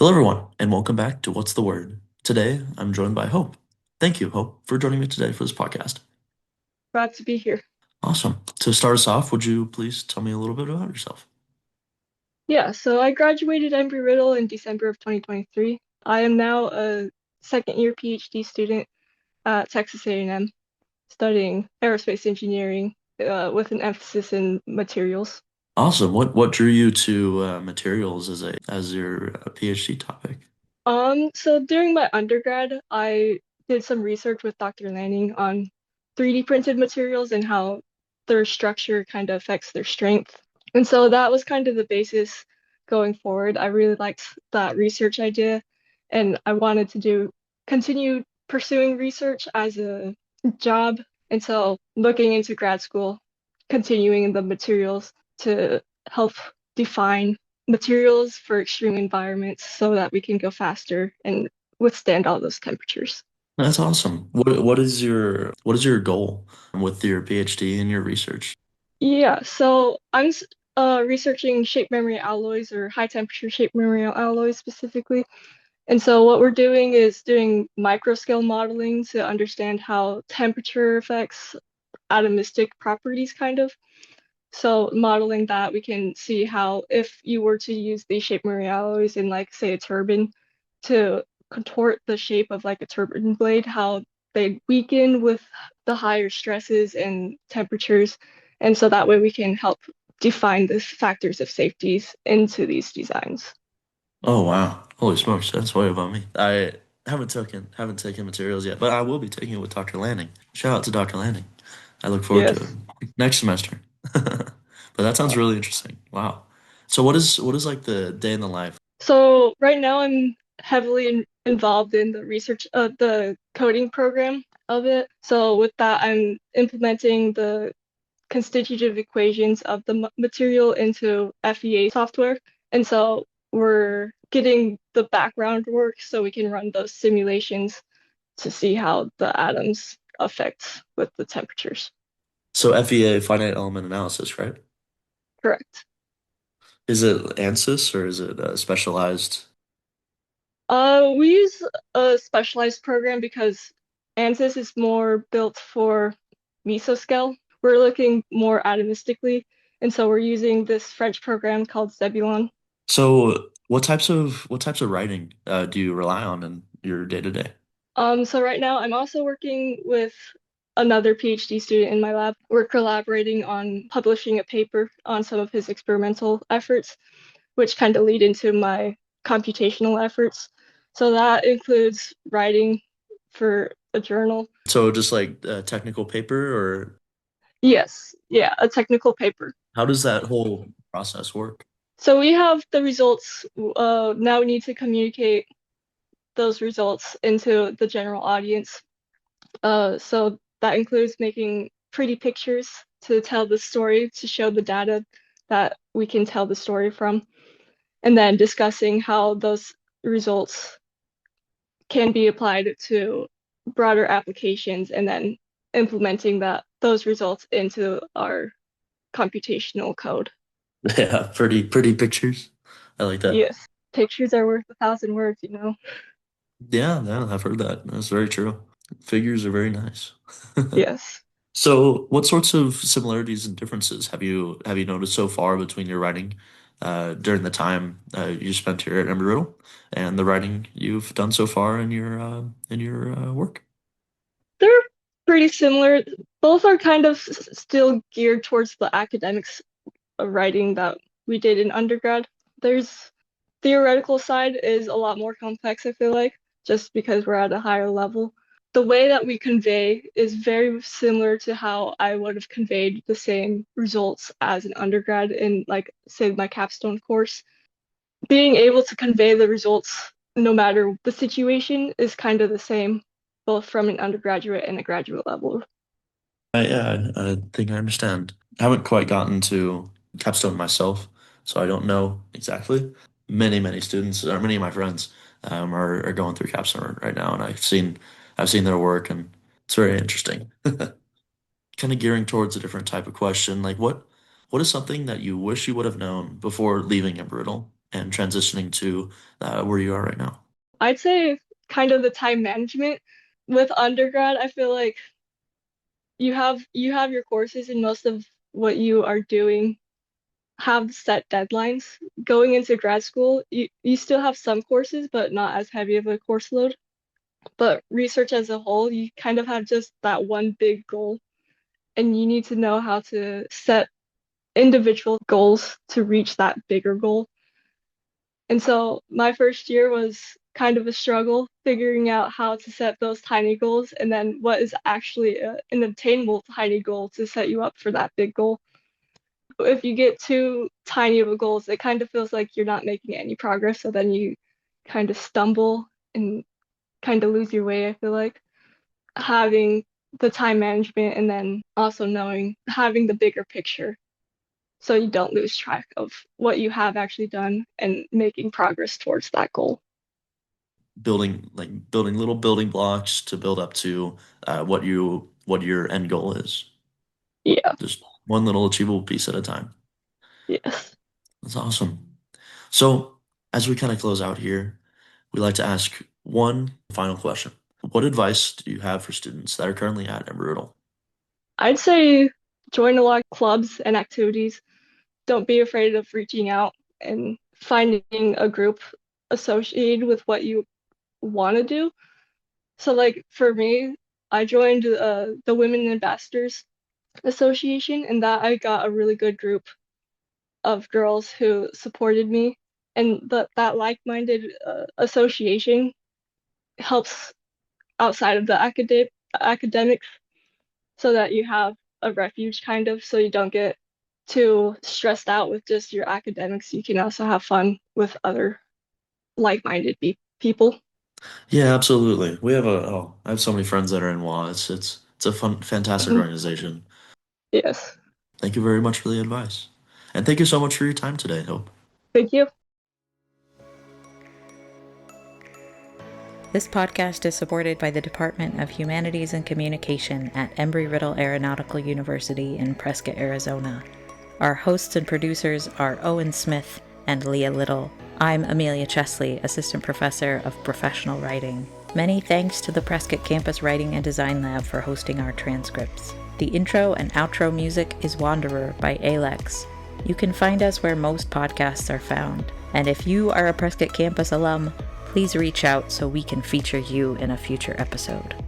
Hello, everyone, and welcome back to What's the Word? Today, I'm joined by Hope. Thank you, Hope, for joining me today for this podcast. Glad to be here. Awesome. To start us off, would you please tell me a little bit about yourself? Yeah, so I graduated Embry-Riddle in December of 2023. I am now a second year PhD student at Texas A&M studying aerospace engineering with an emphasis in materials. Awesome. What drew you to materials as your PhD topic? So during my undergrad, I did some research with Dr. Lanning on 3D printed materials and how their structure kind of affects their strength. And so that was kind of the basis going forward. I really liked that research idea, and I wanted to continue pursuing research as a job. And so looking into grad school, continuing in the materials to help define materials for extreme environments so that we can go faster and withstand all those temperatures. That's awesome. What is your goal with your PhD and your research? Yeah, so I'm researching shape memory alloys or high temperature shape memory alloys specifically. And so what we're doing is doing microscale modeling to understand how temperature affects atomistic properties kind of. So modeling that, we can see how if you were to use these shape memory alloys in like say a turbine to contort the shape of like a turbine blade, how they weaken with the higher stresses and temperatures. And so that way we can help define the factors of safeties into these designs. Oh wow. Holy smokes, that's way above me. I haven't taken materials yet, but I will be taking it with Dr. Lanning. Shout out to Dr. Lanning. I look forward to it Yes. next semester. But that sounds really interesting. Wow. So what is like the day in the life? So right now I'm heavily involved in the research of the coding program of it. So with that, I'm implementing the constitutive equations of the material into FEA software. And so we're getting the background work so we can run those simulations to see how the atoms affect with the temperatures. So FEA, finite element analysis, right? Correct. Is it ANSYS or is it specialized? We use a specialized program because ANSYS is more built for mesoscale. We're looking more atomistically, and so we're using this French program called Zebulon. So what types of writing do you rely on in your day to day? So right now I'm also working with another PhD student in my lab. We're collaborating on publishing a paper on some of his experimental efforts, which kind of lead into my computational efforts. So that includes writing for a journal. So just like a technical paper, or Yes, yeah, a technical paper. how does that whole process work? So we have the results. Now we need to communicate those results into the general audience. So that includes making pretty pictures to tell the story, to show the data that we can tell the story from, and then discussing how those results can be applied to broader applications, and then implementing those results into our computational code. Yeah, pretty pictures. I like that. Yes, pictures are worth 1,000 words, you know? Yeah, yeah, I've heard that. That's very true. Figures are very nice. Yes. So, what sorts of similarities and differences have you noticed so far between your writing during the time you spent here at Embry-Riddle and the writing you've done so far in your work? They're pretty similar. Both are kind of still geared towards the academics of writing that we did in undergrad. There's theoretical side is a lot more complex, I feel like, just because we're at a higher level. The way that we convey is very similar to how I would have conveyed the same results as an undergrad in, like, say, my capstone course. Being able to convey the results no matter the situation is kind of the same, both from an undergraduate and a graduate level. Yeah, I think I understand. I haven't quite gotten to capstone myself, so I don't know exactly. Many students, or many of my friends, are going through capstone right now, and I've seen their work, and it's very interesting. Kind of gearing towards a different type of question, like what is something that you wish you would have known before leaving Embry-Riddle? and transitioning to where you are right now? I'd say kind of the time management. With undergrad, I feel like you have your courses and most of what you are doing have set deadlines. Going into grad school, you still have some courses, but not as heavy of a course load. But research as a whole, you kind of have just that one big goal, and you need to know how to set individual goals to reach that bigger goal. And so my first year was kind of a struggle figuring out how to set those tiny goals and then what is actually an obtainable tiny goal to set you up for that big goal. If you get too tiny of a goals, it kind of feels like you're not making any progress. So then you kind of stumble and kind of lose your way, I feel like. Having the time management and then also knowing having the bigger picture so you don't lose track of what you have actually done and making progress towards that goal. Building little building blocks to build up to what your end goal is. Yeah, Just one little achievable piece at a time. yes. That's awesome. So, as we kind of close out here, we like to ask one final question. What advice do you have for students that are currently at Embry-Riddle? I'd say join a lot of clubs and activities. Don't be afraid of reaching out and finding a group associated with what you want to do. So, like for me, I joined the Women Ambassadors Association, and that I got a really good group of girls who supported me. And that like-minded association helps outside of the academics so that you have a refuge kind of so you don't get too stressed out with just your academics. You can also have fun with other like-minded people. Yeah, absolutely. I have so many friends that are in WA. It's a fun, fantastic Mhm. organization. Yes. Thank you very much for the advice. And thank you so much for your time today, Hope. Thank you. This podcast is supported by the Department of Humanities and Communication at Embry-Riddle Aeronautical University in Prescott, Arizona. Our hosts and producers are Owen Smith and Leah Little. I'm Amelia Chesley, Assistant Professor of Professional Writing. Many thanks to the Prescott Campus Writing and Design Lab for hosting our transcripts. The intro and outro music is Wanderer by Alex. You can find us where most podcasts are found. And if you are a Prescott Campus alum, please reach out so we can feature you in a future episode.